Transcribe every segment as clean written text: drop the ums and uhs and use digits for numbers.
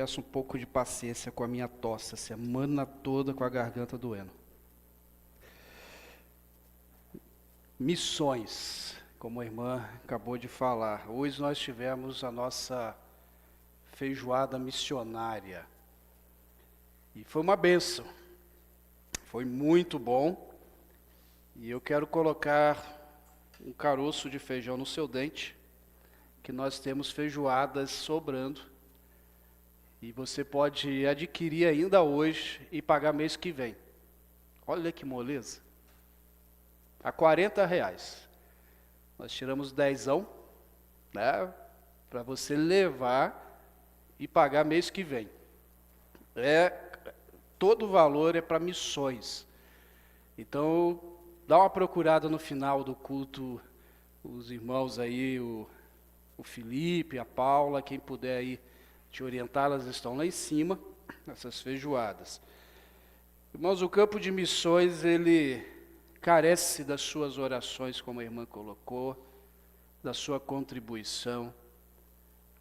peço um pouco de paciência com a minha tosse, a semana toda com a garganta doendo. Missões, como a irmã acabou de falar. Hoje nós tivemos a nossa feijoada missionária. E foi uma bênção. Foi muito bom. E eu quero colocar um caroço de feijão no seu dente, que nós temos feijoadas sobrando. E você pode adquirir ainda hoje e pagar mês que vem. Olha que moleza. A R$40. Nós tiramos dezão, né? Para você levar e pagar mês que vem. Todo o valor é para missões. Então, dá uma procurada no final do culto, os irmãos aí, o Felipe, a Paula, quem puder aí te orientar, elas estão lá em cima, nessas feijoadas. Irmãos, o campo de missões, ele carece das suas orações, como a irmã colocou, da sua contribuição.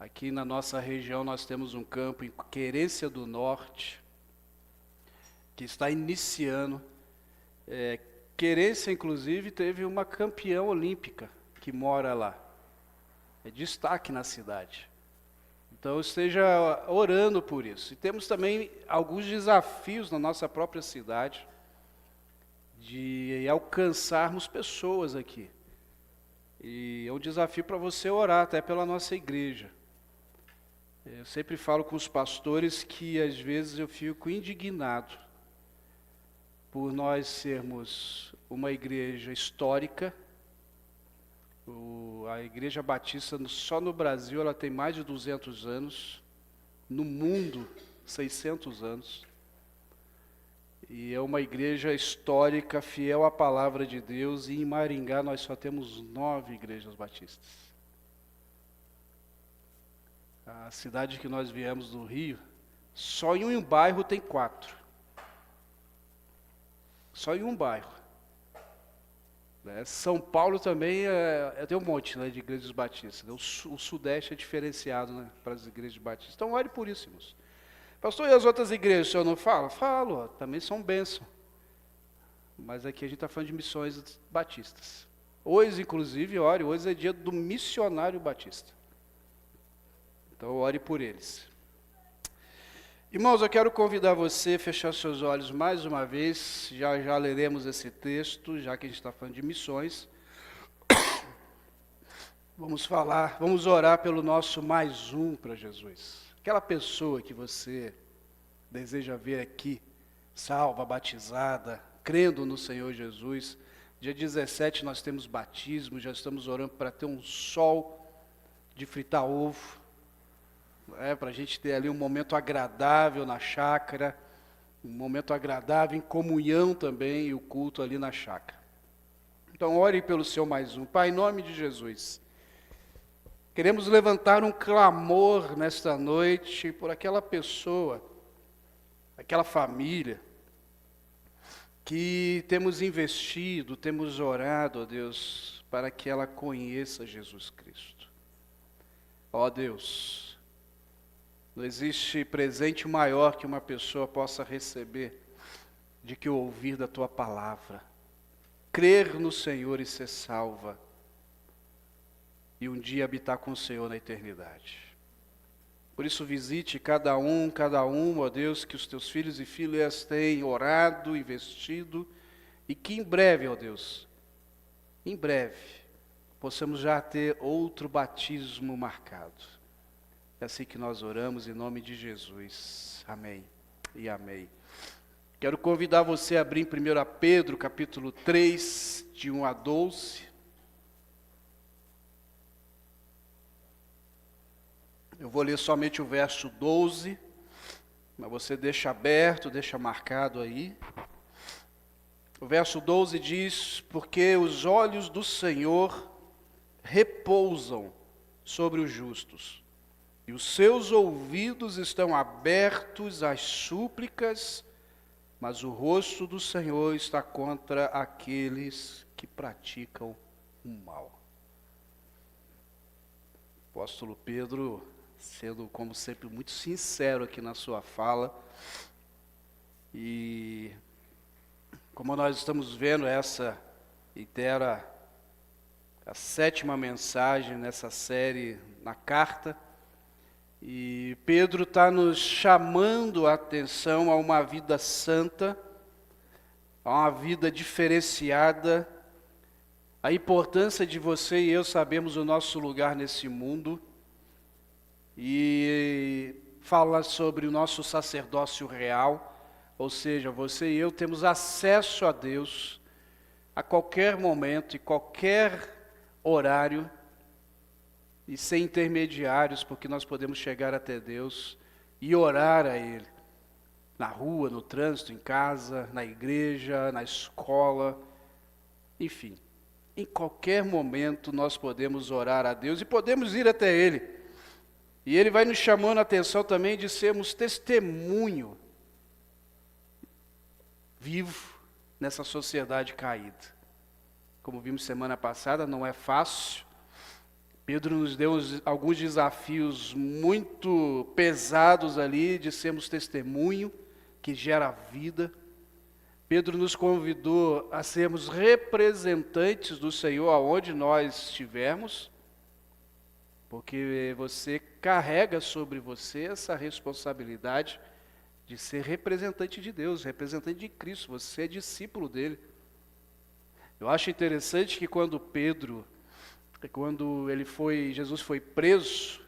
Aqui na nossa região nós temos um campo em Querência do Norte, que está iniciando. Querência, inclusive, teve uma campeã olímpica que mora lá. É destaque na cidade. Então, esteja orando por isso. E temos também alguns desafios na nossa própria cidade de alcançarmos pessoas aqui. E é um desafio para você orar até pela nossa igreja. Eu sempre falo com os pastores que às vezes eu fico indignado por nós sermos uma igreja histórica. A Igreja Batista, só no Brasil, ela tem mais de 200 anos. No mundo, 600 anos. E é uma igreja histórica, fiel à palavra de Deus. E em Maringá nós só temos 9 igrejas batistas. A cidade que nós viemos do Rio, só em um bairro tem 4. Só em um bairro. São Paulo também tem um monte, né, de igrejas batistas. O Sudeste é diferenciado, né, para as igrejas batistas. Então, ore por isso, irmãos. Pastor, e as outras igrejas, o senhor não fala? Falo, também são bênção. Mas aqui a gente está falando de missões batistas. Hoje, inclusive, ore, hoje é dia do missionário batista. Então, ore por eles. Irmãos, eu quero convidar você a fechar seus olhos mais uma vez. Já leremos esse texto, já que a gente está falando de missões. Vamos orar pelo nosso mais um para Jesus. Aquela pessoa que você deseja ver aqui, salva, batizada, crendo no Senhor Jesus. Dia 17 nós temos batismo, já estamos orando para ter um sol de fritar ovo, para a gente ter ali um momento agradável na chácara, um momento agradável em comunhão também, e o culto ali na chácara. Então ore pelo seu mais um. Pai, em nome de Jesus, queremos levantar um clamor nesta noite por aquela pessoa, aquela família, que temos investido, temos orado, ó Deus, para que ela conheça Jesus Cristo. Ó Deus, não existe presente maior que uma pessoa possa receber de que ouvir da Tua palavra, crer no Senhor e ser salva, e um dia habitar com o Senhor na eternidade. Por isso visite cada um, ó Deus, que os Teus filhos e filhas têm orado, investido, e que em breve, ó Deus, em breve, possamos já ter outro batismo marcado. É assim que nós oramos em nome de Jesus. Amém e amém. Quero convidar você a abrir em 1 Pedro, capítulo 3, de 1 a 12. Eu vou ler somente o verso 12, mas você deixa aberto, deixa marcado aí. O verso 12 diz: porque os olhos do Senhor repousam sobre os justos, e os seus ouvidos estão abertos às súplicas, mas o rosto do Senhor está contra aqueles que praticam o mal. O apóstolo Pedro sendo, como sempre, muito sincero aqui na sua fala. E como nós estamos vendo, essa itera a 7ª mensagem nessa série na carta, e Pedro está nos chamando a atenção a uma vida santa, a uma vida diferenciada, a importância de você e eu sabermos o nosso lugar nesse mundo, e fala sobre o nosso sacerdócio real, ou seja, você e eu temos acesso a Deus a qualquer momento e qualquer horário, e sem intermediários, porque nós podemos chegar até Deus e orar a Ele, na rua, no trânsito, em casa, na igreja, na escola, enfim. Em qualquer momento nós podemos orar a Deus e podemos ir até Ele. E Ele vai nos chamando a atenção também de sermos testemunho vivo nessa sociedade caída. Como vimos semana passada, não é fácil. Pedro nos deu alguns desafios muito pesados ali de sermos testemunho, que gera vida. Pedro nos convidou a sermos representantes do Senhor aonde nós estivermos, porque você carrega sobre você essa responsabilidade de ser representante de Deus, representante de Cristo, você é discípulo dele. Eu acho interessante que quando Jesus foi preso,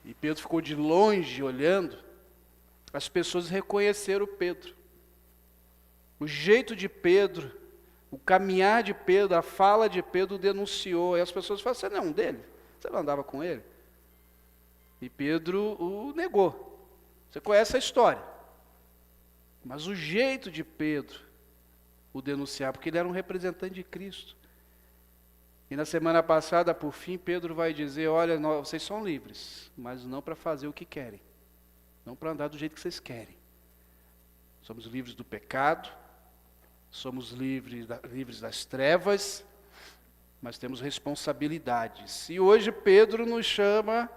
e Pedro ficou de longe olhando, as pessoas reconheceram Pedro. O jeito de Pedro, o caminhar de Pedro, a fala de Pedro denunciou, e as pessoas falaram, você não é um dele? Você não andava com ele? E Pedro o negou. Você conhece a história. Mas o jeito de Pedro o denunciar, porque ele era um representante de Cristo. E na semana passada, por fim, Pedro vai dizer, olha, vocês são livres, mas não para fazer o que querem. Não para andar do jeito que vocês querem. Somos livres do pecado, somos livres das trevas, mas temos responsabilidades. E hoje Pedro nos chama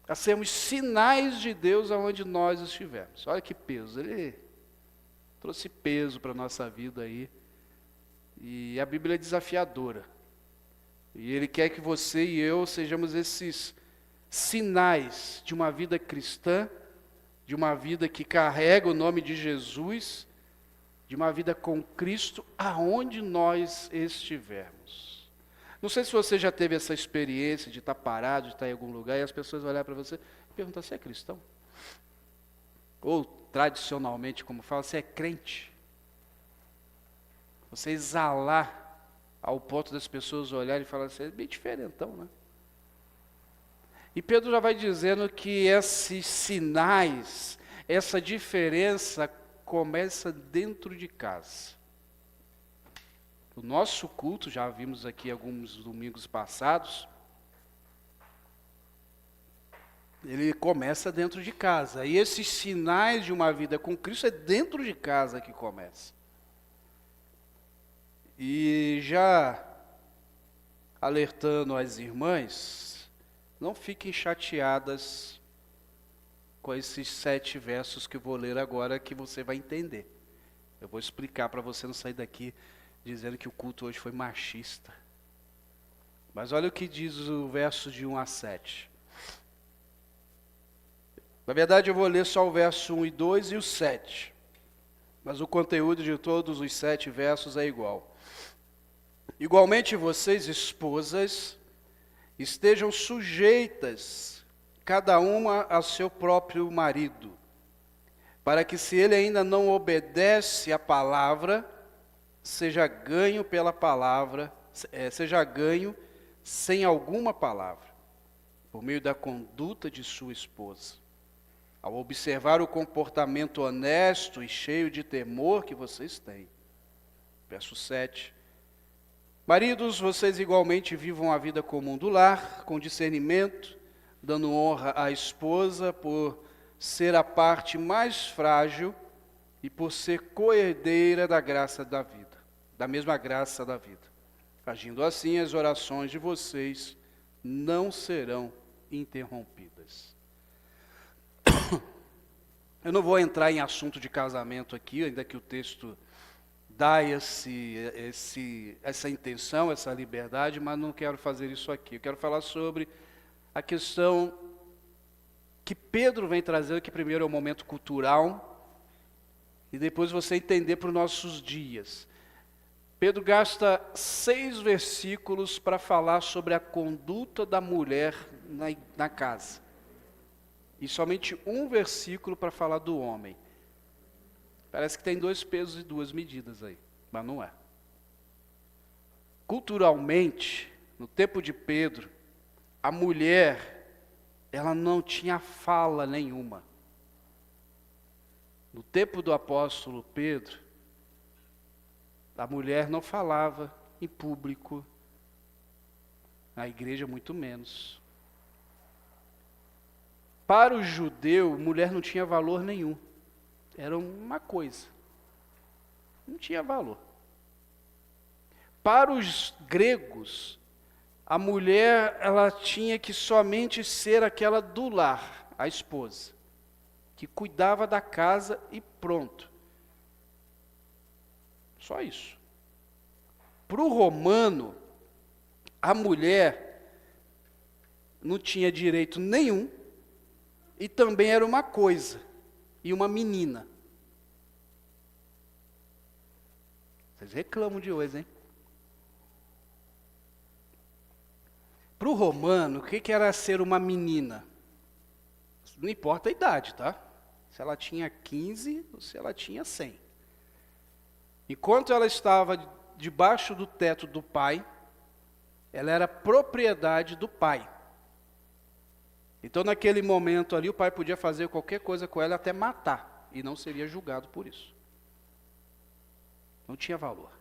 a sermos sinais de Deus aonde nós estivermos. Olha que peso, ele trouxe peso para a nossa vida aí. E a Bíblia é desafiadora. E Ele quer que você e eu sejamos esses sinais de uma vida cristã, de uma vida que carrega o nome de Jesus, de uma vida com Cristo, aonde nós estivermos. Não sei se você já teve essa experiência de estar parado, de estar em algum lugar, e as pessoas olhar para você e perguntar, você é cristão? Ou, tradicionalmente, como fala, você é crente? Você exalar ao ponto das pessoas olharem e falarem, você é bem diferentão, né? E Pedro já vai dizendo que esses sinais, essa diferença começa dentro de casa. O nosso culto, já vimos aqui alguns domingos passados, ele começa dentro de casa. E esses sinais de uma vida com Cristo é dentro de casa que começa. E já alertando as irmãs, não fiquem chateadas com esses 7 versos que eu vou ler agora, que você vai entender. Eu vou explicar para você não sair daqui dizendo que o culto hoje foi machista. Mas olha o que diz o verso de 1 a 7. Na verdade, eu vou ler só o verso 1 e 2 e o 7. Mas o conteúdo de todos os 7 versos é igual. Igualmente vocês, esposas, estejam sujeitas, cada uma a seu próprio marido, para que se ele ainda não obedece à palavra, seja ganho pela palavra, seja ganho sem alguma palavra, por meio da conduta de sua esposa. Ao observar o comportamento honesto e cheio de temor que vocês têm. Verso 7. Maridos, vocês igualmente vivam a vida comum do lar, com discernimento, dando honra à esposa por ser a parte mais frágil e por ser coerdeira da graça da vida, da mesma graça da vida. Agindo assim, as orações de vocês não serão interrompidas. Eu não vou entrar em assunto de casamento aqui, ainda que o texto dá essa intenção, essa liberdade, mas não quero fazer isso aqui. Eu quero falar sobre a questão que Pedro vem trazendo, que primeiro é o momento cultural, e depois você entender para os nossos dias. Pedro gasta 6 versículos para falar sobre a conduta da mulher na casa. E somente um versículo para falar do homem. Parece que tem 2 pesos e 2 medidas aí, mas não é. Culturalmente, no tempo de Pedro, a mulher, ela não tinha fala nenhuma. No tempo do apóstolo Pedro, a mulher não falava em público, na igreja muito menos. Para o judeu, mulher não tinha valor nenhum. Era uma coisa. Não tinha valor. Para os gregos, a mulher, ela tinha que somente ser aquela do lar, a esposa, que cuidava da casa e pronto. Só isso. Para o romano, a mulher não tinha direito nenhum e também era uma coisa, e uma menina. Vocês reclamam de hoje, hein? Para o romano, o que era ser uma menina? Não importa a idade, tá? Se ela tinha 15 ou se ela tinha 100. Enquanto ela estava debaixo do teto do pai, ela era propriedade do pai. Então, naquele momento ali, o pai podia fazer qualquer coisa com ela, até matar, e não seria julgado por isso. Não tinha valor.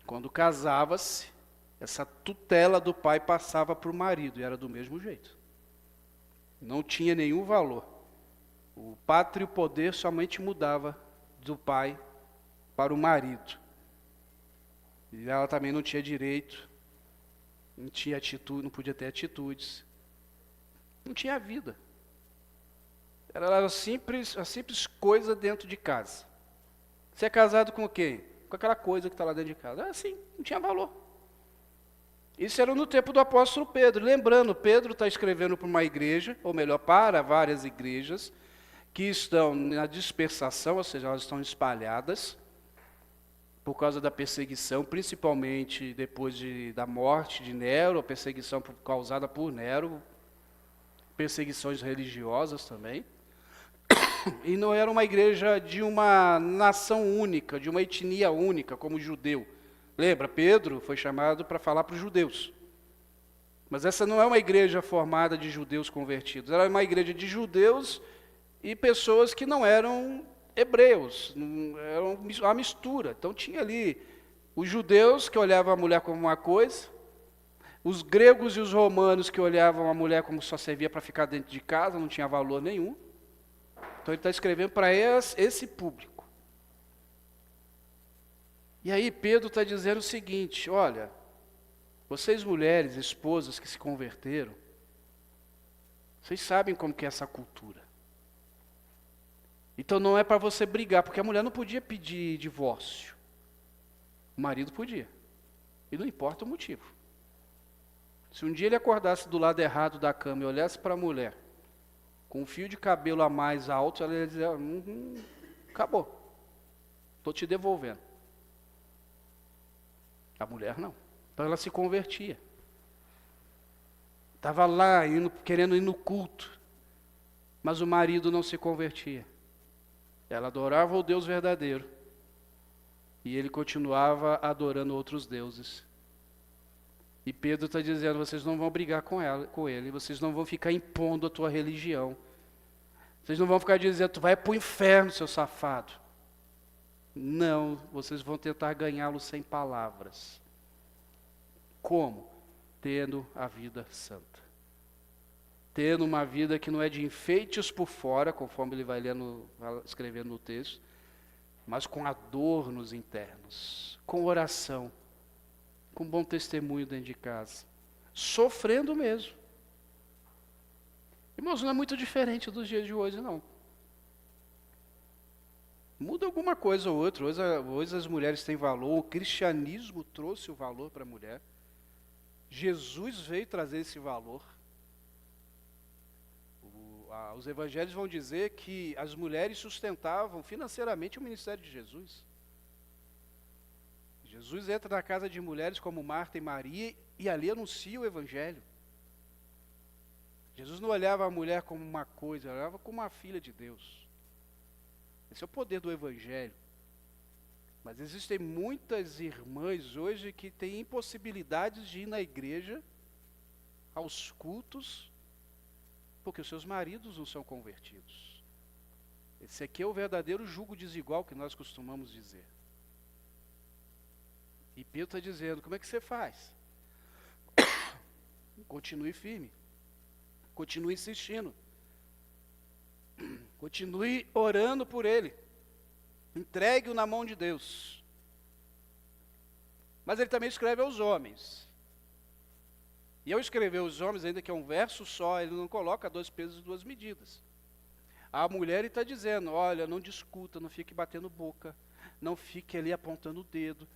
Quando casava-se, essa tutela do pai passava para o marido, e era do mesmo jeito. Não tinha nenhum valor. O pátrio poder somente mudava do pai para o marido. E ela também não tinha direito, não tinha atitude, não podia ter atitudes. Não tinha vida. Era a simples coisa dentro de casa. Você é casado com quem? Com aquela coisa que está lá dentro de casa. Era assim, não tinha valor. Isso era no tempo do apóstolo Pedro. Lembrando, Pedro está escrevendo para uma igreja, ou melhor, para várias igrejas, que estão na dispersação, ou seja, elas estão espalhadas, por causa da perseguição, principalmente depois da morte de Nero, a perseguição causada por Nero, perseguições religiosas também. E não era uma igreja de uma nação única, de uma etnia única, como o judeu. Lembra, Pedro foi chamado para falar para os judeus. Mas essa não é uma igreja formada de judeus convertidos, era uma igreja de judeus e pessoas que não eram hebreus, era uma mistura. Então tinha ali os judeus que olhavam a mulher como uma coisa, os gregos e os romanos que olhavam a mulher como só servia para ficar dentro de casa, não tinha valor nenhum. Então ele está escrevendo para esse público. E aí Pedro está dizendo o seguinte, olha, vocês mulheres, esposas que se converteram, vocês sabem como que é essa cultura. Então não é para você brigar, porque a mulher não podia pedir divórcio. O marido podia. E não importa o motivo. Se um dia ele acordasse do lado errado da cama e olhasse para a mulher, com um fio de cabelo a mais alto, ela ia dizer, acabou, estou te devolvendo. A mulher não. Então ela se convertia. Estava lá, querendo ir no culto, mas o marido não se convertia. Ela adorava o Deus verdadeiro, e ele continuava adorando outros deuses. E Pedro está dizendo, vocês não vão brigar com ele, vocês não vão ficar impondo a tua religião. Vocês não vão ficar dizendo, tu vai para o inferno, seu safado. Não, vocês vão tentar ganhá-lo sem palavras. Como? Tendo a vida santa. Tendo uma vida que não é de enfeites por fora, conforme ele vai escrevendo no texto, mas com adornos internos, com oração, com bom testemunho dentro de casa, sofrendo mesmo. Irmãos, não é muito diferente dos dias de hoje, não. Muda alguma coisa ou outra. Hoje as mulheres têm valor, o cristianismo trouxe o valor para a mulher. Jesus veio trazer esse valor. Os evangelhos vão dizer que as mulheres sustentavam financeiramente o ministério de Jesus. Jesus entra na casa de mulheres como Marta e Maria e ali anuncia o evangelho. Jesus não olhava a mulher como uma coisa, olhava como uma filha de Deus. Esse é o poder do evangelho. Mas existem muitas irmãs hoje que têm impossibilidades de ir na igreja, aos cultos, porque os seus maridos não são convertidos. Esse aqui é o verdadeiro jugo desigual que nós costumamos dizer. E Pedro está dizendo, como é que você faz? Continue firme. Continue insistindo. Continue orando por ele. Entregue-o na mão de Deus. Mas ele também escreve aos homens. E ao escrever aos homens, ainda que é um verso só, ele não coloca 2 pesos e 2 medidas. A mulher ele está dizendo, olha, não discuta, não fique batendo boca, não fique ali apontando o dedo.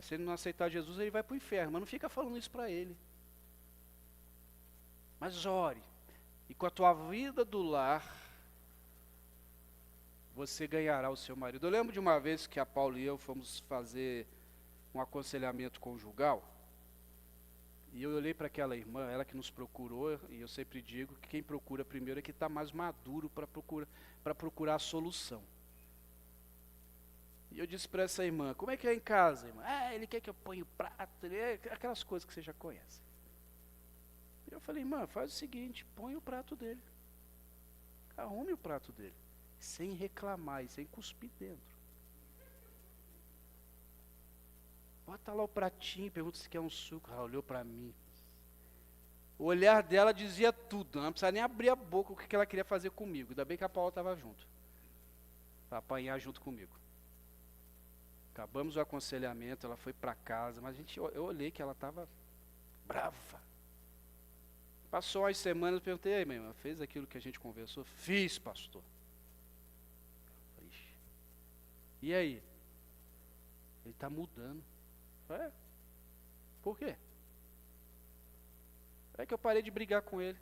Se ele não aceitar Jesus, ele vai para o inferno, mas não fica falando isso para ele. Mas ore, e com a tua vida do lar, você ganhará o seu marido. Eu lembro de uma vez que a Paula e eu fomos fazer um aconselhamento conjugal, e eu olhei para aquela irmã, ela que nos procurou, e eu sempre digo que quem procura primeiro é que está mais maduro para procurar a solução. E eu disse para essa irmã, como é que é em casa, irmã? Ele quer que eu ponha o prato, aquelas coisas que você já conhece. E eu falei, irmã, faz o seguinte, põe o prato dele. Arrume o prato dele, sem reclamar e sem cuspir dentro. Bota lá o pratinho, pergunta se quer um suco. Ela olhou para mim. O olhar dela dizia tudo, não precisava nem abrir a boca o que ela queria fazer comigo. Ainda bem que a Paula estava junto, para apanhar junto comigo. Acabamos o aconselhamento, ela foi para casa, mas eu olhei que ela estava brava. Passou umas semanas, eu perguntei, aí, minha irmã, fez aquilo que a gente conversou? Fiz, pastor. Ixi. E aí? Ele está mudando. Por quê? É que eu parei de brigar com ele.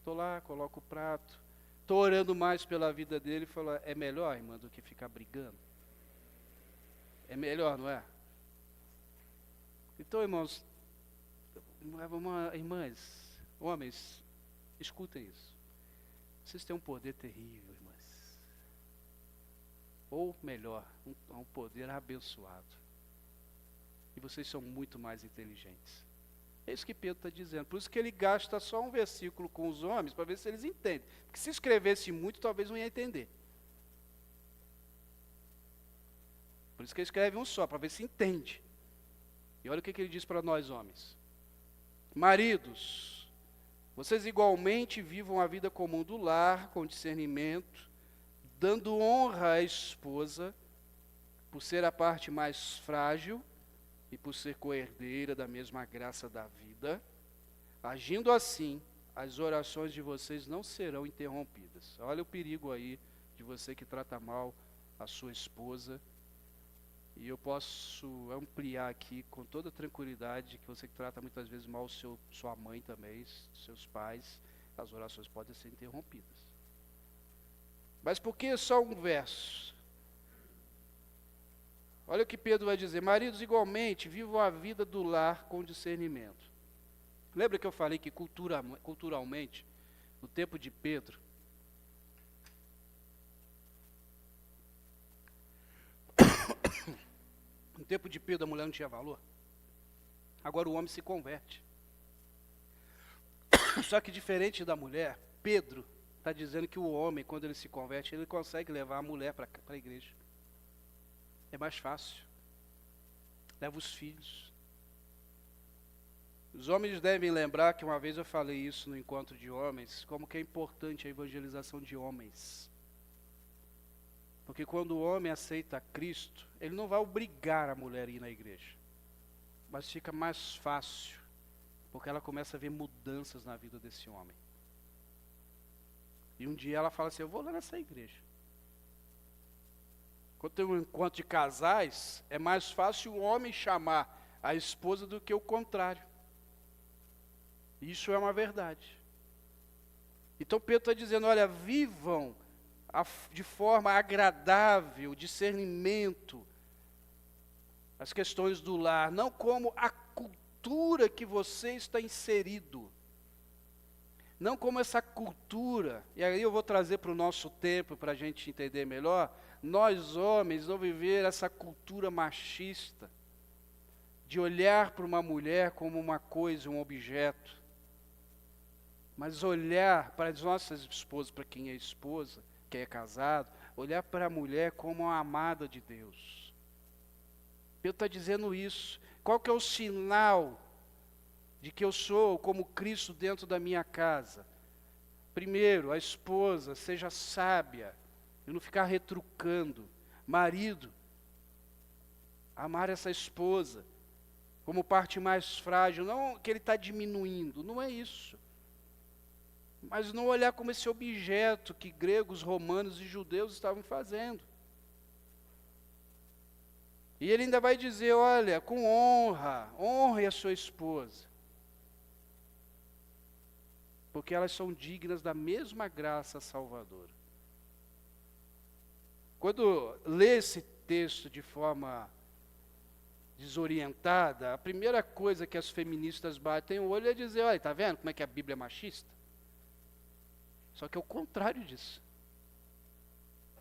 Estou lá, coloco o prato. Estou orando mais pela vida dele. Falou, é melhor, irmã, do que ficar brigando? É melhor, não é? Então, irmãos, irmãs, homens, escutem isso. Vocês têm um poder terrível, irmãs. Ou melhor, um poder abençoado. E vocês são muito mais inteligentes. É isso que Pedro está dizendo. Por isso que ele gasta só um versículo com os homens, para ver se eles entendem. Porque se escrevesse muito, talvez não ia entender. Por isso que ele escreve um só, para ver se entende. E olha o que ele diz para nós homens. Maridos, vocês igualmente vivam a vida comum do lar, com discernimento, dando honra à esposa, por ser a parte mais frágil, e por ser coerdeira da mesma graça da vida. Agindo assim, as orações de vocês não serão interrompidas. Olha o perigo aí de você que trata mal a sua esposa. E eu posso ampliar aqui com toda tranquilidade que você que trata muitas vezes mal sua mãe também, seus pais, as orações podem ser interrompidas. Mas por que só um verso? Olha o que Pedro vai dizer, maridos igualmente vivam a vida do lar com discernimento. Lembra que eu falei que culturalmente, no tempo de Pedro, no tempo de Pedro a mulher não tinha valor? Agora o homem se converte. Só que diferente da mulher, Pedro está dizendo que o homem, quando ele se converte, ele consegue levar a mulher para a igreja. É mais fácil. Leva os filhos. Os homens devem lembrar que uma vez eu falei isso no encontro de homens, como que é importante a evangelização de homens. Porque quando o homem aceita Cristo, ele não vai obrigar a mulher a ir na igreja. Mas fica mais fácil Porque ela começa a ver mudanças na vida desse homem. E um dia ela fala assim, eu vou lá nessa igreja. Quando tem um encontro de casais, é mais fácil o homem chamar a esposa do que o contrário. Isso é uma verdade. Então Pedro está dizendo, olha, vivam de forma agradável, discernimento, as questões do lar, não como a cultura que você está inserido. Não como essa cultura, e aí eu vou trazer para o nosso tempo, para a gente entender melhor, nós homens não viver essa cultura machista, de olhar para uma mulher como uma coisa, um objeto, mas olhar para as nossas esposas, para quem é esposa, quem é casado, olhar para a mulher como uma amada de Deus. Pedro está dizendo isso. Qual que é o sinal de que eu sou como Cristo dentro da minha casa? Primeiro, a esposa seja sábia e não ficar retrucando. Marido, amar essa esposa como parte mais frágil, não que ele está diminuindo, não é isso. Mas não olhar como esse objeto que gregos, romanos e judeus estavam fazendo. E ele ainda vai dizer, olha, com honra, honre a sua esposa. Porque elas são dignas da mesma graça salvadora. Quando lê esse texto de forma desorientada, a primeira coisa que as feministas batem o olho é dizer, olha, está vendo como é que a Bíblia é machista? Só que é o contrário disso.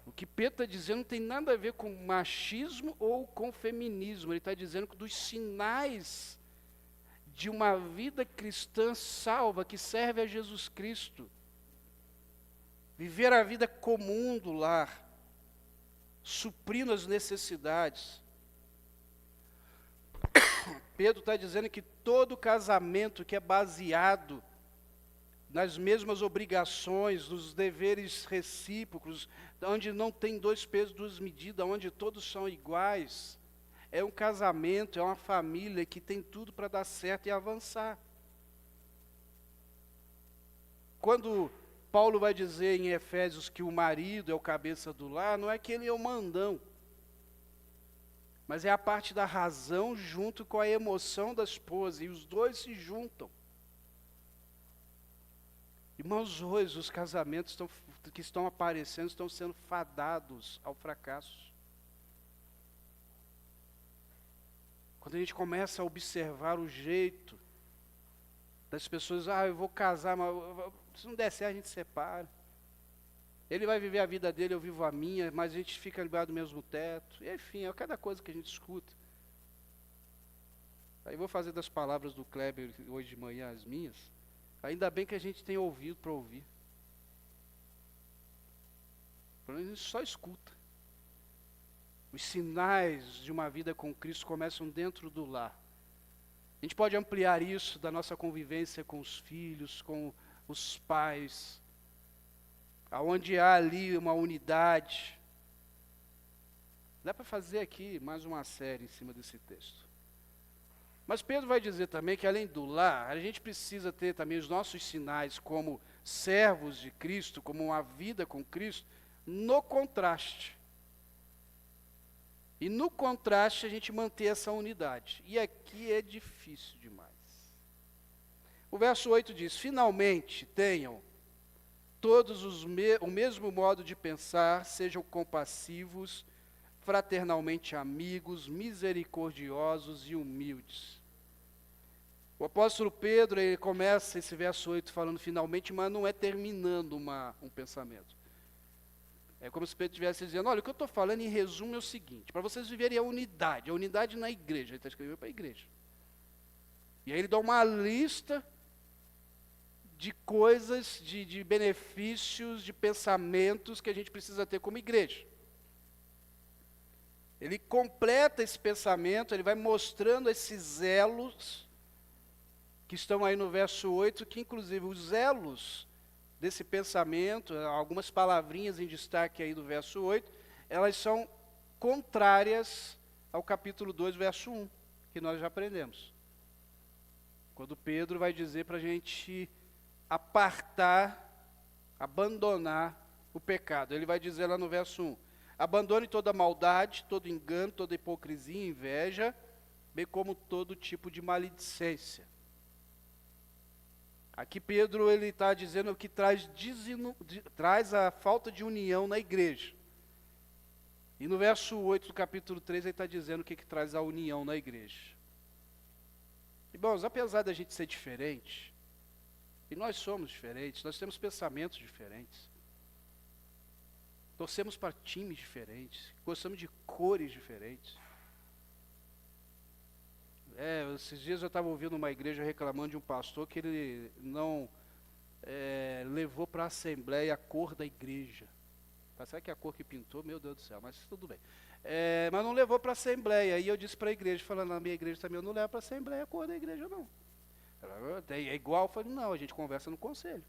O que Pedro está dizendo não tem nada a ver com machismo ou com feminismo. Ele está dizendo que dos sinais de uma vida cristã salva, que serve a Jesus Cristo. Viver a vida comum do lar, suprindo as necessidades. Pedro está dizendo que todo casamento que é baseado nas mesmas obrigações, nos deveres recíprocos, onde não tem dois pesos, duas medidas, onde todos são iguais, é um casamento, é uma família que tem tudo para dar certo e avançar. Quando Paulo vai dizer em Efésios que o marido é o cabeça do lar, não é que ele é o mandão, mas é a parte da razão junto com a emoção da esposa, e os dois se juntam. Irmãos, hoje os casamentos que estão aparecendo estão sendo fadados ao fracasso. Quando a gente começa a observar o jeito das pessoas, eu vou casar, mas se não der certo a gente separa. Ele vai viver a vida dele, eu vivo a minha, mas a gente fica ligado no mesmo teto. E, enfim, é cada coisa que a gente escuta. Aí vou fazer das palavras do Kleber hoje de manhã as minhas. Ainda bem que a gente tem ouvido para ouvir. Pelo menos a gente só escuta. Os sinais de uma vida com Cristo começam dentro do lar. A gente pode ampliar isso da nossa convivência com os filhos, com os pais, aonde há ali uma unidade. Dá para fazer aqui mais uma série em cima desse texto. Mas Pedro vai dizer também que além do lar, a gente precisa ter também os nossos sinais como servos de Cristo, como uma vida com Cristo, no contraste. E no contraste a gente manter essa unidade. E aqui é difícil demais. O verso 8 diz, finalmente tenham todos o mesmo modo de pensar, sejam compassivos, fraternalmente amigos, misericordiosos e humildes. O apóstolo Pedro, ele começa esse verso 8 falando finalmente, mas não é terminando um pensamento. É como se Pedro estivesse dizendo, olha, o que eu estou falando em resumo é o seguinte, para vocês viverem a unidade na igreja. Ele está escrevendo para a igreja. E aí ele dá uma lista de coisas, de benefícios, de pensamentos que a gente precisa ter como igreja. Ele completa esse pensamento, ele vai mostrando esses elos que estão aí no verso 8, que inclusive os elos desse pensamento, algumas palavrinhas em destaque aí do verso 8, elas são contrárias ao capítulo 2, verso 1, que nós já aprendemos. Quando Pedro vai dizer para a gente apartar, abandonar o pecado. Ele vai dizer lá no verso 1, abandone toda maldade, todo engano, toda hipocrisia, inveja, bem como todo tipo de maledicência. Aqui Pedro ele está dizendo que traz a falta de união na igreja. E no verso 8 do capítulo 3 ele está dizendo o que traz a união na igreja. Irmãos, apesar da gente ser diferente, e nós somos diferentes, nós temos pensamentos diferentes, torcemos para times diferentes, gostamos de cores diferentes. Esses dias eu estava ouvindo uma igreja reclamando de um pastor que ele não levou para a assembleia a cor da igreja. Será que é a cor que pintou? Meu Deus do céu, mas tudo bem. Mas não levou para a assembleia. E eu disse para a igreja, falando, na minha igreja também, eu não levo para a assembleia a cor da igreja, não. Ela, é igual? Eu falei, não, a gente conversa no conselho.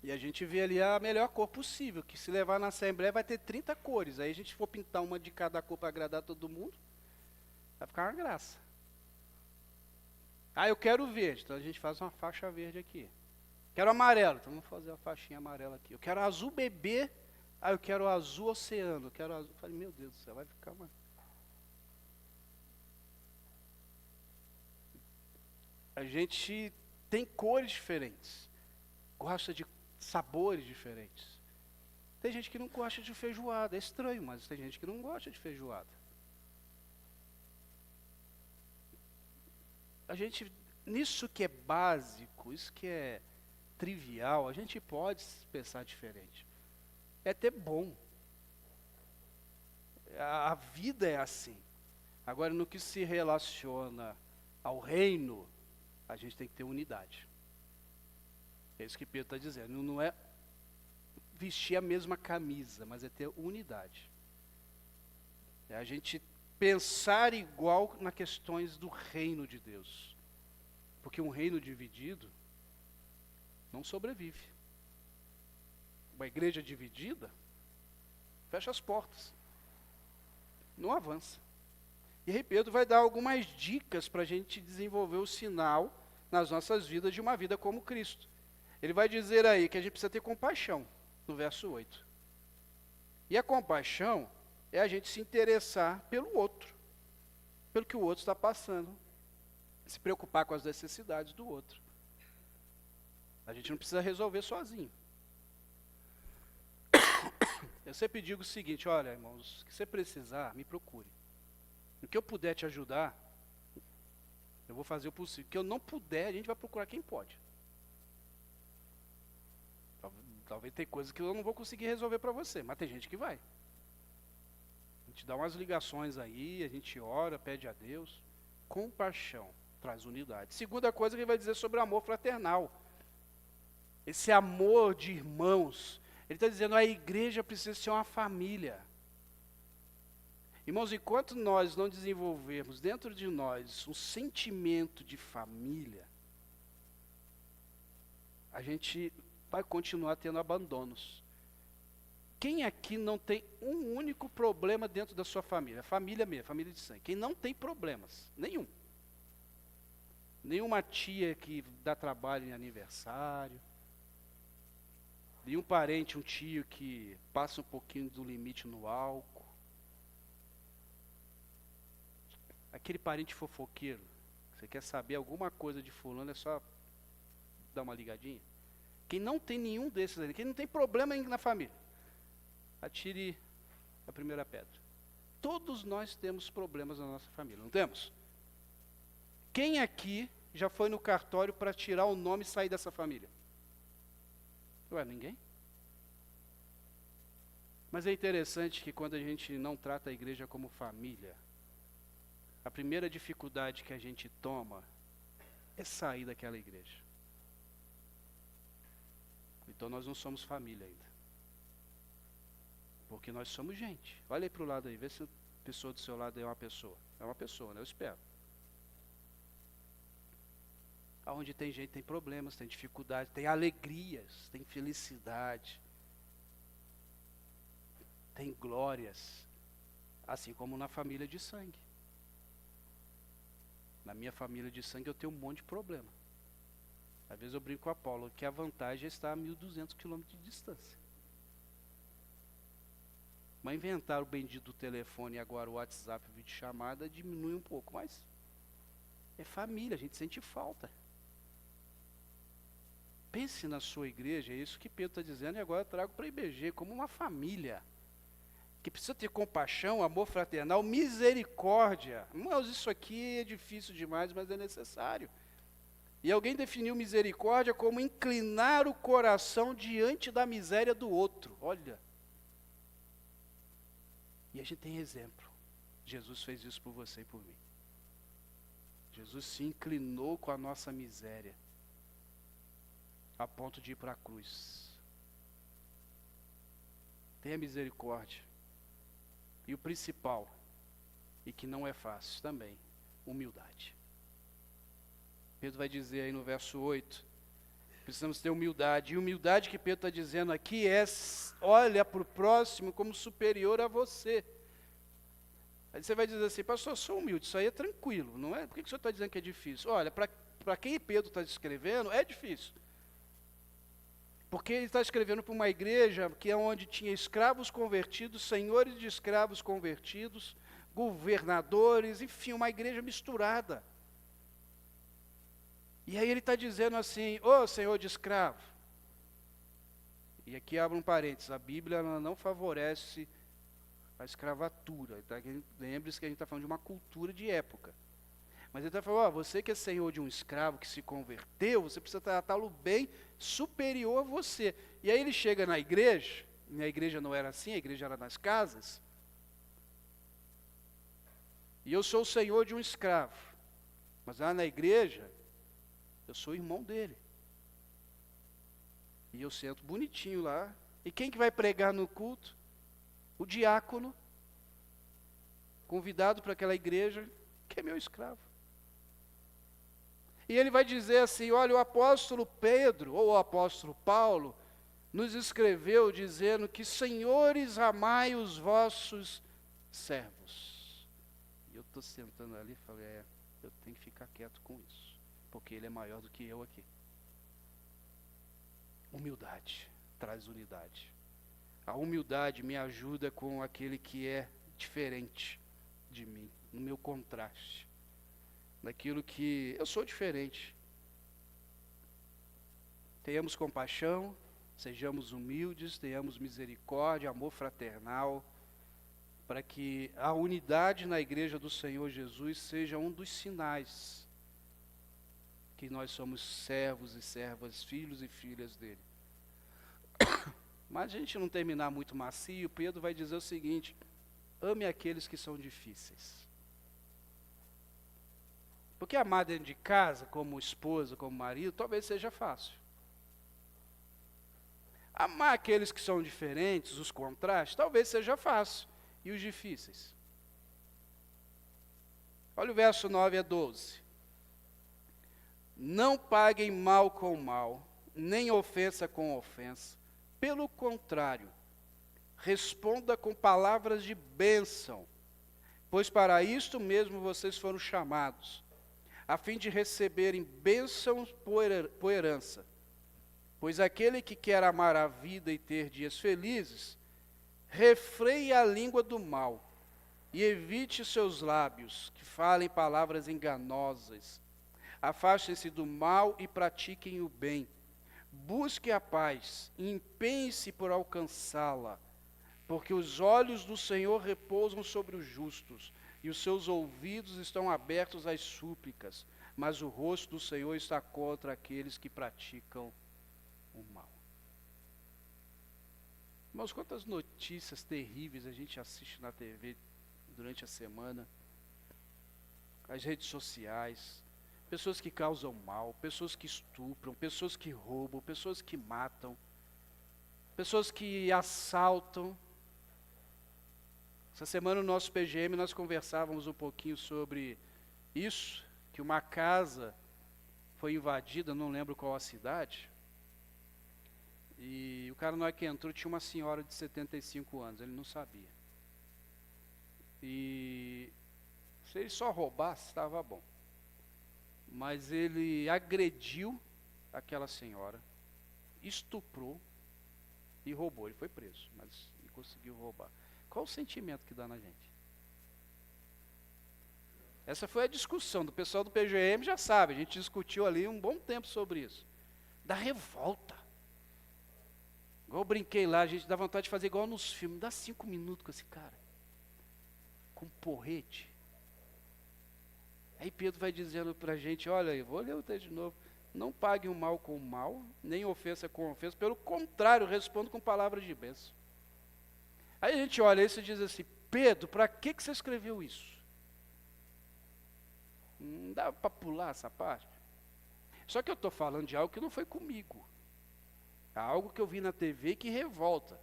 E a gente vê ali a melhor cor possível, que se levar na assembleia vai ter 30 cores. Aí a gente for pintar uma de cada cor para agradar todo mundo, vai ficar uma graça. Eu quero verde, então a gente faz uma faixa verde aqui. Quero amarelo, então vamos fazer uma faixinha amarela aqui. Eu quero azul bebê, eu quero azul oceano, eu quero azul. Eu falei, meu Deus do céu, vai ficar uma... A gente tem cores diferentes, gosta de sabores diferentes. Tem gente que não gosta de feijoada, é estranho, mas tem gente que não gosta de feijoada. A gente, nisso que é básico, isso que é trivial, a gente pode pensar diferente. É até bom. A vida é assim. Agora, no que se relaciona ao reino, a gente tem que ter unidade. É isso que Pedro está dizendo. Não é vestir a mesma camisa, mas é ter unidade. É a gente pensar igual nas questões do reino de Deus. Porque um reino dividido não sobrevive. Uma igreja dividida fecha as portas. Não avança. E aí Pedro vai dar algumas dicas para a gente desenvolver o sinal nas nossas vidas de uma vida como Cristo. Ele vai dizer aí que a gente precisa ter compaixão, no verso 8. E a compaixão é a gente se interessar pelo outro, pelo que o outro está passando, se preocupar com as necessidades do outro. A gente não precisa resolver sozinho. Eu sempre digo o seguinte, olha, irmãos, que você precisar, me procure. No que eu puder te ajudar, eu vou fazer o possível. O que eu não puder, a gente vai procurar quem pode. Talvez tenha coisas que eu não vou conseguir resolver para você, mas tem gente que vai. A gente dá umas ligações aí, a gente ora, pede a Deus. Compaixão traz unidade. Segunda coisa que ele vai dizer sobre o amor fraternal. Esse amor de irmãos. Ele está dizendo, a igreja precisa ser uma família. Irmãos, enquanto nós não desenvolvermos dentro de nós um sentimento de família, a gente vai continuar tendo abandonos. Quem aqui não tem um único problema dentro da sua família? Família mesmo, família de sangue. Quem não tem problemas? Nenhum. Nenhuma tia que dá trabalho em aniversário. Nenhum parente, um tio que passa um pouquinho do limite no álcool. Aquele parente fofoqueiro, você quer saber alguma coisa de fulano, é só dar uma ligadinha. Quem não tem nenhum desses ali, quem não tem problema na família, atire a primeira pedra. Todos nós temos problemas na nossa família, não temos? Quem aqui já foi no cartório para tirar o nome e sair dessa família? Ué, ninguém? Mas é interessante que quando a gente não trata a igreja como família, a primeira dificuldade que a gente toma é sair daquela igreja. Então nós não somos família ainda. Porque nós somos gente. Olha aí para o lado aí, vê se a pessoa do seu lado é uma pessoa. É uma pessoa, né? Eu espero. Onde tem gente tem problemas, tem dificuldades, tem alegrias, tem felicidade, tem glórias, assim como na família de sangue. Na minha família de sangue eu tenho um monte de problema. Às vezes eu brinco com a Paula que a vantagem é estar a 1.200 quilômetros de distância. Mas inventar o bendito do telefone e agora o WhatsApp, o vídeo chamada, diminui um pouco, mas é família, a gente sente falta. Pense na sua igreja, é isso que Pedro está dizendo, e agora eu trago para a IBG, como uma família, que precisa ter compaixão, amor fraternal, misericórdia. Irmãos, isso aqui é difícil demais, mas é necessário. E alguém definiu misericórdia como inclinar o coração diante da miséria do outro. Olha. E a gente tem exemplo. Jesus fez isso por você e por mim. Jesus se inclinou com a nossa miséria, a ponto de ir para a cruz. Tenha misericórdia. E o principal, e que não é fácil também, humildade. Pedro vai dizer aí no verso 8, precisamos ter humildade. E humildade que Pedro está dizendo aqui é, olha para o próximo como superior a você. Aí você vai dizer assim, pastor, eu sou humilde, isso aí é tranquilo, não é? Por que o senhor está dizendo que é difícil? Olha, para quem Pedro está escrevendo, é difícil. Porque ele está escrevendo para uma igreja que é onde tinha escravos convertidos, senhores de escravos convertidos, governadores, enfim, uma igreja misturada. E aí ele está dizendo assim, ô senhor de escravo, e aqui abre um parênteses, a Bíblia ela não favorece a escravatura, tá? Lembre-se que a gente está falando de uma cultura de época. Mas ele está falando, você que é senhor de um escravo que se converteu, você precisa tratá-lo bem, superior a você. E aí ele chega na igreja, e a igreja não era assim, a igreja era nas casas, e eu sou o senhor de um escravo, mas lá na igreja, eu sou irmão dele. E eu sento bonitinho lá, e quem que vai pregar no culto? O diácono, convidado para aquela igreja, que é meu escravo. E ele vai dizer assim, olha, o apóstolo Pedro, ou o apóstolo Paulo, nos escreveu dizendo que, senhores, amai os vossos servos. E eu estou sentando ali e falei, eu tenho que ficar quieto com isso, porque ele é maior do que eu aqui. Humildade traz unidade. A humildade me ajuda com aquele que é diferente de mim, no meu contraste. Naquilo que eu sou diferente. Tenhamos compaixão, sejamos humildes, tenhamos misericórdia, amor fraternal, para que a unidade na igreja do Senhor Jesus seja um dos sinais que nós somos servos e servas, filhos e filhas dele. Mas a gente não terminar muito macio, Pedro vai dizer o seguinte, ame aqueles que são difíceis. Porque amar dentro de casa, como esposa, como marido, talvez seja fácil. Amar aqueles que são diferentes, os contrastes, talvez seja fácil. E os difíceis? Olha o verso 9 a 12. Não paguem mal com mal, nem ofensa com ofensa. Pelo contrário, responda com palavras de bênção, pois para isto mesmo vocês foram chamados, a fim de receberem bênçãos por herança. Pois aquele que quer amar a vida e ter dias felizes, refreie a língua do mal, e evite seus lábios, que falem palavras enganosas. Afastem-se do mal e pratiquem o bem. Busque a paz e empenhe-se por alcançá-la, porque os olhos do Senhor repousam sobre os justos, e os seus ouvidos estão abertos às súplicas, mas o rosto do Senhor está contra aqueles que praticam o mal. Irmãos, quantas notícias terríveis a gente assiste na TV durante a semana, as redes sociais, pessoas que causam mal, pessoas que estupram, pessoas que roubam, pessoas que matam, pessoas que assaltam. Essa semana no nosso PGM nós conversávamos um pouquinho sobre isso, que uma casa foi invadida, não lembro qual a cidade, e o cara na hora que entrou tinha uma senhora de 75 anos, ele não sabia. E se ele só roubasse, estava bom. mas ele agrediu aquela senhora, estuprou e roubou. Ele foi preso, mas ele conseguiu roubar. Qual o sentimento que dá na gente? Essa foi a discussão do pessoal do PGM, já sabe, a gente discutiu ali um bom tempo sobre isso. Da revolta. Igual eu brinquei lá, a gente dá vontade de fazer igual nos filmes, dá 5 minutos com esse cara. Com porrete. Aí Pedro vai dizendo para a gente, olha, eu vou ler o texto de novo, não pague o mal com o mal, nem ofensa com ofensa, pelo contrário, respondo com palavras de bênção. Aí a gente olha isso e diz assim, Pedro, para que você escreveu isso? Não dá para pular essa parte? Só que eu estou falando de algo que não foi comigo. É algo que eu vi na TV que revolta.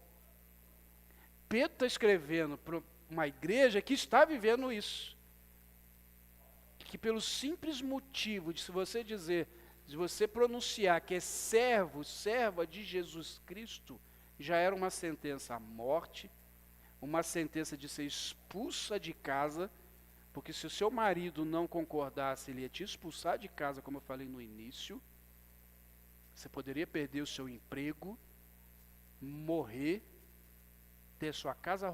Pedro está escrevendo para uma igreja que está vivendo isso. Que pelo simples motivo de se você pronunciar que é servo, serva de Jesus Cristo, já era uma sentença à morte, uma sentença de ser expulsa de casa, porque se o seu marido não concordasse, ele ia te expulsar de casa, como eu falei no início, você poderia perder o seu emprego, morrer, ter sua casa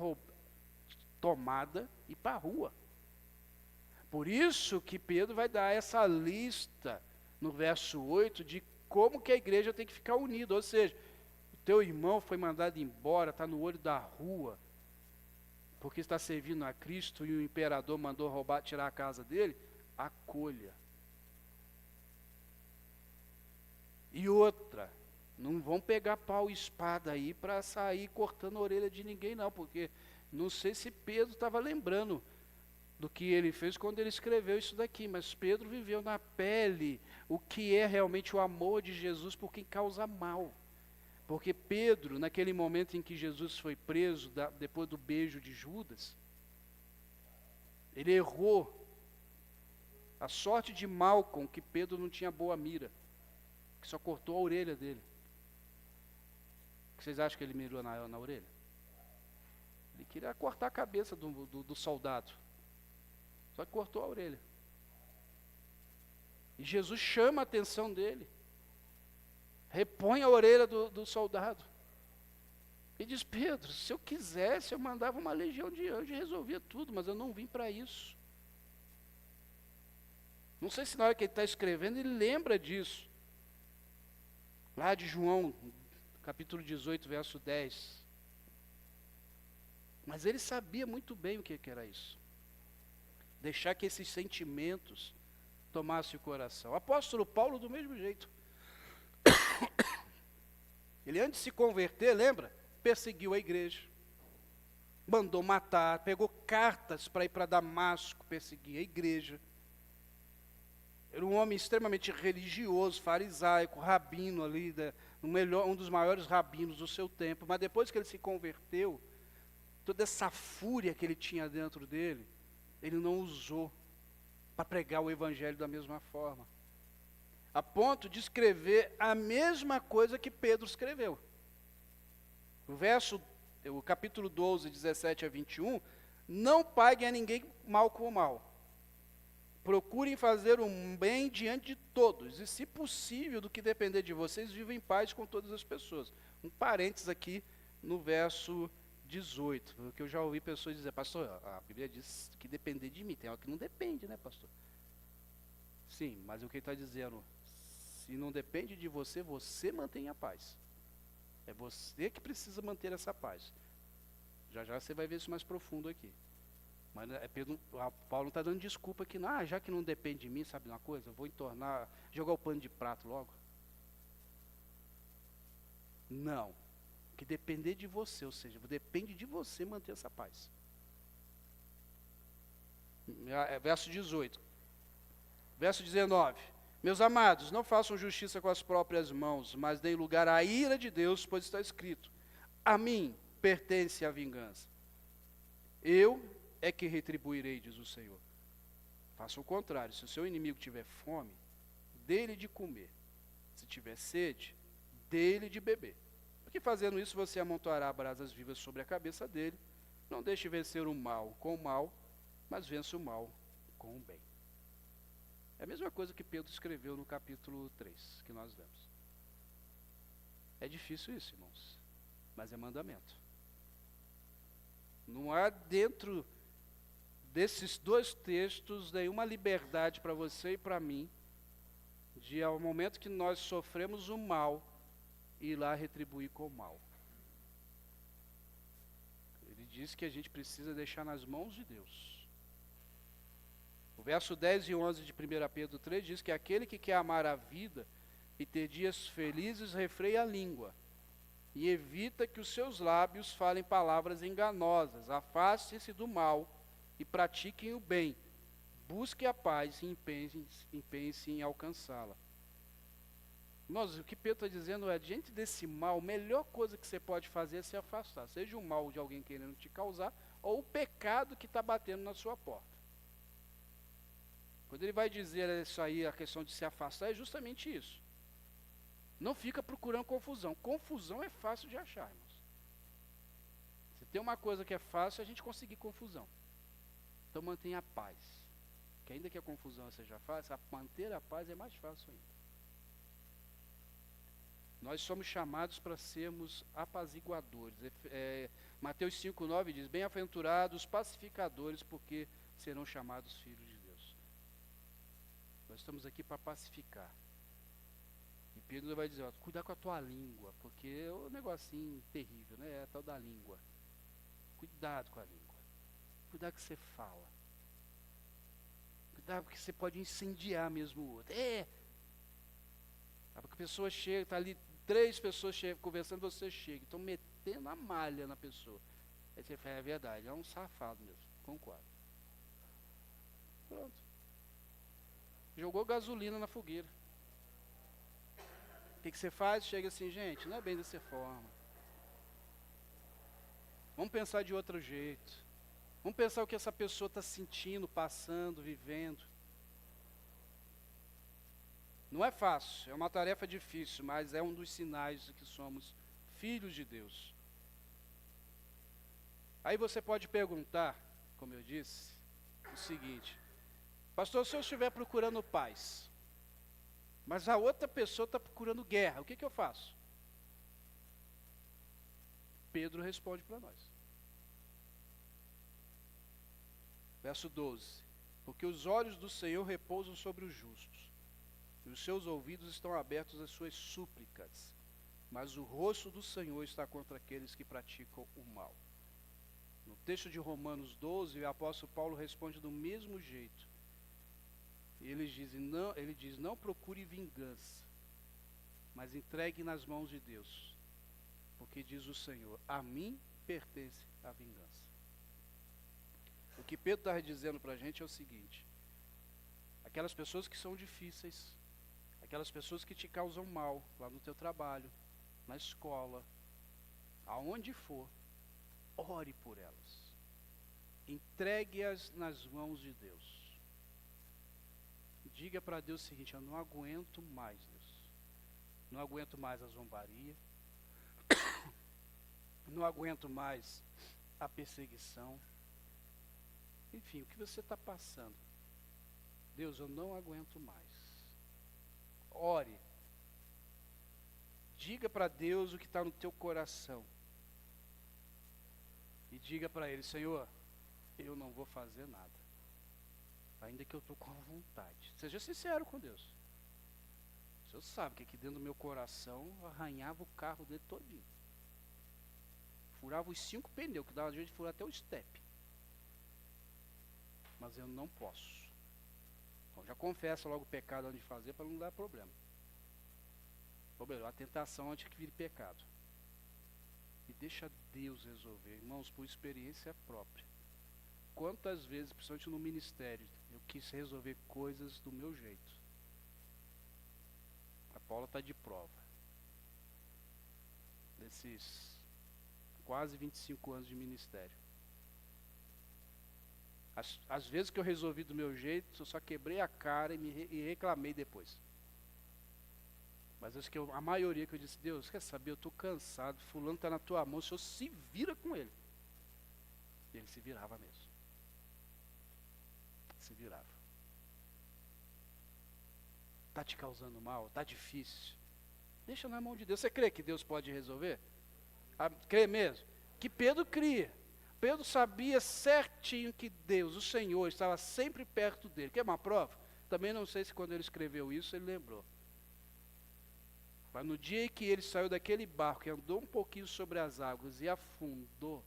tomada e ir para a rua. Por isso que Pedro vai dar essa lista no verso 8 de como que a igreja tem que ficar unida. Ou seja, o teu irmão foi mandado embora, está no olho da rua, porque está servindo a Cristo e o imperador mandou tirar a casa dele, acolha. E outra, não vão pegar pau e espada aí para sair cortando a orelha de ninguém não, porque não sei se Pedro estava lembrando do que ele fez quando ele escreveu isso daqui, mas Pedro viveu na pele o que é realmente o amor de Jesus por quem causa mal. Porque Pedro, naquele momento em que Jesus foi preso, depois do beijo de Judas, ele errou. A sorte de Malcom, que Pedro não tinha boa mira, que só cortou a orelha dele. O que vocês acham que ele mirou na orelha? Ele queria cortar a cabeça do soldado. Só que cortou a orelha. E Jesus chama a atenção dele. Repõe a orelha do soldado. E diz, Pedro, se eu quisesse, eu mandava uma legião de anjos e resolvia tudo, mas eu não vim para isso. Não sei se na hora que ele está escrevendo, ele lembra disso. Lá de João, capítulo 18, verso 10. Mas ele sabia muito bem o que era isso. Deixar que esses sentimentos tomassem o coração. O apóstolo Paulo, do mesmo jeito. Ele, antes de se converter, lembra? Perseguiu a igreja. Mandou matar, pegou cartas para ir para Damasco, perseguir a igreja. Era um homem extremamente religioso, farisaico, rabino ali, um dos maiores rabinos do seu tempo. Mas depois que ele se converteu, toda essa fúria que ele tinha dentro dele, ele não usou para pregar o evangelho da mesma forma. A ponto de escrever a mesma coisa que Pedro escreveu. O capítulo 12, 17 a 21, não paguem a ninguém mal com o mal. Procurem fazer um bem diante de todos, e se possível, do que depender de vocês, vivam em paz com todas as pessoas. Um parênteses aqui no verso 18, porque eu já ouvi pessoas dizer, pastor, a Bíblia diz que depender de mim, tem algo que não depende, né, pastor? Sim, mas o que ele está dizendo, se não depende de você, você mantém a paz. É você que precisa manter essa paz. Já já você vai ver isso mais profundo aqui. Mas Paulo não está dando desculpa aqui, não, já que não depende de mim, sabe uma coisa, eu vou jogar o pano de prato logo. Não. Que depender de você, ou seja, depende de você manter essa paz. Verso 18. Verso 19. Meus amados, não façam justiça com as próprias mãos, mas deem lugar à ira de Deus, pois está escrito, a mim pertence a vingança. Eu é que retribuirei, diz o Senhor. Faça o contrário, se o seu inimigo tiver fome, dê-lhe de comer. Se tiver sede, dê-lhe de beber. Porque fazendo isso você amontoará brasas vivas sobre a cabeça dele. Não deixe vencer o mal com o mal, mas vença o mal com o bem. É a mesma coisa que Pedro escreveu no capítulo 3, que nós lemos. É difícil isso, irmãos, mas é mandamento. Não há dentro desses dois textos nenhuma liberdade para você e para mim, de ao momento que nós sofremos o mal, ir lá retribuir com o mal. Ele diz que a gente precisa deixar nas mãos de Deus. O verso 10 e 11 de 1 Pedro 3 diz que aquele que quer amar a vida e ter dias felizes refreia a língua e evita que os seus lábios falem palavras enganosas. Afaste-se do mal e pratiquem o bem. Busque a paz e empenhe-se em alcançá-la. Irmãos, o que Pedro está dizendo é, diante desse mal, a melhor coisa que você pode fazer é se afastar. Seja o mal de alguém querendo te causar, ou o pecado que está batendo na sua porta. Quando ele vai dizer isso aí, a questão de se afastar, é justamente isso. Não fica procurando confusão. Confusão é fácil de achar, irmãos. Se tem uma coisa que é fácil, é a gente conseguir confusão. Então mantenha a paz. Que ainda que a confusão seja fácil, manter a paz é mais fácil ainda. Nós somos chamados para sermos apaziguadores. Mateus 5,9 diz, bem-aventurados pacificadores, porque serão chamados filhos de Deus. Nós estamos aqui para pacificar. E Pedro vai dizer, ó, cuidar com a tua língua, porque é um negocinho terrível, né? É a tal da língua. Cuidado com a língua. Cuidado com o que você fala. Cuidado porque você pode incendiar mesmo o outro. Porque a pessoa chega, está ali, 3 pessoas chegam, conversando, você chega, estão metendo a malha na pessoa. Aí você fala, é verdade, é um safado mesmo, concordo. Pronto. Jogou gasolina na fogueira. O que você faz? Chega assim, gente, não é bem dessa forma. Vamos pensar de outro jeito. Vamos pensar o que essa pessoa está sentindo, passando, vivendo. Não é fácil, é uma tarefa difícil, mas é um dos sinais de que somos filhos de Deus. Aí você pode perguntar, como eu disse, o seguinte: pastor, se eu estiver procurando paz, mas a outra pessoa está procurando guerra, o que eu faço? Pedro responde para nós. Verso 12: porque os olhos do Senhor repousam sobre os justos, e os seus ouvidos estão abertos às suas súplicas, mas o rosto do Senhor está contra aqueles que praticam o mal. No texto de Romanos 12, o apóstolo Paulo responde do mesmo jeito. E ele diz, não procure vingança, mas entregue nas mãos de Deus, porque diz o Senhor, a mim pertence a vingança. O que Pedro está dizendo para a gente é o seguinte: aquelas pessoas que são difíceis, aquelas pessoas que te causam mal, lá no teu trabalho, na escola, aonde for, ore por elas. Entregue-as nas mãos de Deus. Diga para Deus o seguinte: eu não aguento mais, Deus. Não aguento mais a zombaria. Não aguento mais a perseguição. Enfim, o que você está passando? Deus, eu não aguento mais. Ore. Diga para Deus o que está no teu coração. E diga para Ele: Senhor, eu não vou fazer nada, ainda que eu estou com vontade. Seja sincero com Deus. O Senhor sabe que aqui dentro do meu coração arranhava o carro dele todinho. Furava os 5 pneus, que dava jeito de furar até o step. Mas eu não posso. Então já confessa logo o pecado antes de fazer, para não dar problema. A tentação antes que vire pecado. E deixa Deus resolver. Irmãos, por experiência própria. Quantas vezes, principalmente no ministério, eu quis resolver coisas do meu jeito. A Paula está de prova. Desses quase 25 anos de ministério. Às vezes que eu resolvi do meu jeito, eu só quebrei a cara e reclamei depois. Mas a maioria que eu disse: Deus, quer saber, eu estou cansado, fulano está na tua mão, o Senhor se vira com ele. E ele se virava mesmo. Se virava. está te causando mal, está difícil. Deixa na mão de Deus. Você crê que Deus pode resolver? Crê mesmo? Que Pedro cria. Pedro sabia certinho que Deus, o Senhor, estava sempre perto dele. Quer uma prova? Também não sei se quando ele escreveu isso, ele lembrou. Mas no dia em que ele saiu daquele barco, que andou um pouquinho sobre as águas e afundou,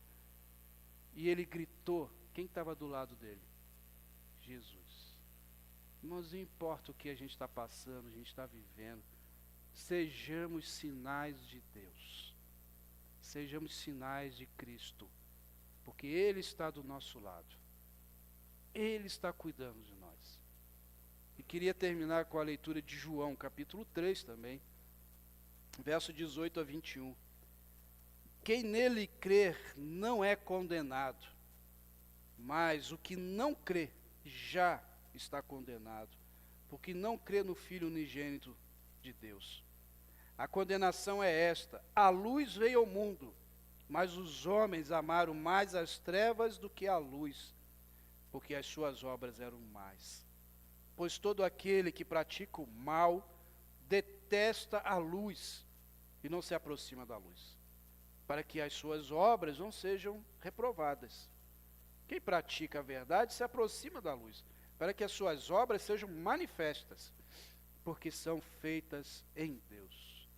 e ele gritou, quem estava do lado dele? Jesus. Irmãos, não importa o que a gente está passando, a gente está vivendo, sejamos sinais de Deus. Sejamos sinais de Cristo. Porque Ele está do nosso lado. Ele está cuidando de nós. E queria terminar com a leitura de João, capítulo 3 também, verso 18 a 21. Quem nele crer não é condenado, mas o que não crê já está condenado, porque não crê no Filho unigênito de Deus. A condenação é esta: a luz veio ao mundo, mas os homens amaram mais as trevas do que a luz, porque as suas obras eram más. Pois todo aquele que pratica o mal detesta a luz e não se aproxima da luz, para que as suas obras não sejam reprovadas. Quem pratica a verdade se aproxima da luz, para que as suas obras sejam manifestas, porque são feitas em Deus.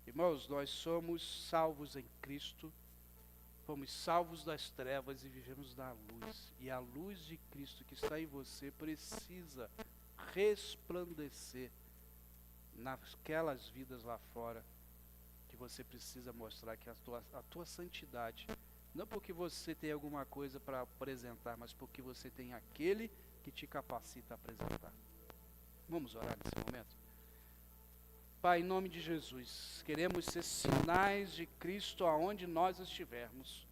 Irmãos, nós somos salvos em Cristo, fomos salvos das trevas e vivemos na luz. E a luz de Cristo que está em você precisa resplandecer naquelas vidas lá fora, que você precisa mostrar que a tua santidade, não porque você tem alguma coisa para apresentar, mas porque você tem aquele que te capacita a apresentar. Vamos orar nesse momento? Pai, em nome de Jesus, queremos ser sinais de Cristo aonde nós estivermos,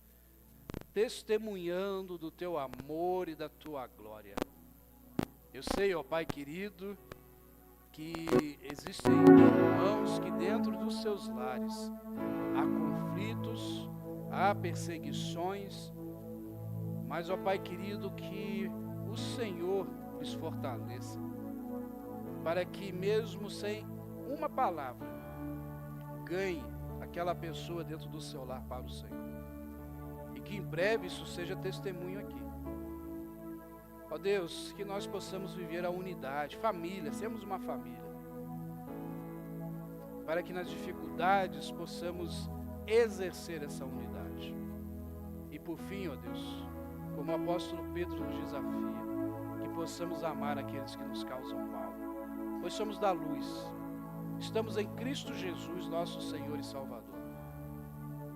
testemunhando do Teu amor e da Tua glória. Eu sei, ó Pai querido, que existem irmãos que dentro dos seus lares há conflitos, há perseguições, mas, ó Pai querido, que o Senhor lhes fortaleça, para que mesmo sem uma palavra, ganhe aquela pessoa dentro do seu lar para o Senhor. E que em breve isso seja testemunho aqui. Ó Deus, que nós possamos viver a unidade, família, sermos uma família. Para que nas dificuldades possamos exercer essa unidade. E por fim, ó Deus, como o apóstolo Pedro nos desafia, que possamos amar aqueles que nos causam mal, pois somos da luz. Estamos em Cristo Jesus, nosso Senhor e Salvador.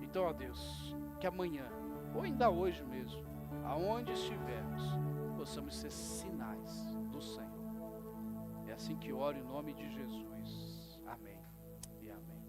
Então, ó Deus, que amanhã, ou ainda hoje mesmo, aonde estivermos, possamos ser sinais do Senhor. É assim que oro em nome de Jesus. Amém e amém.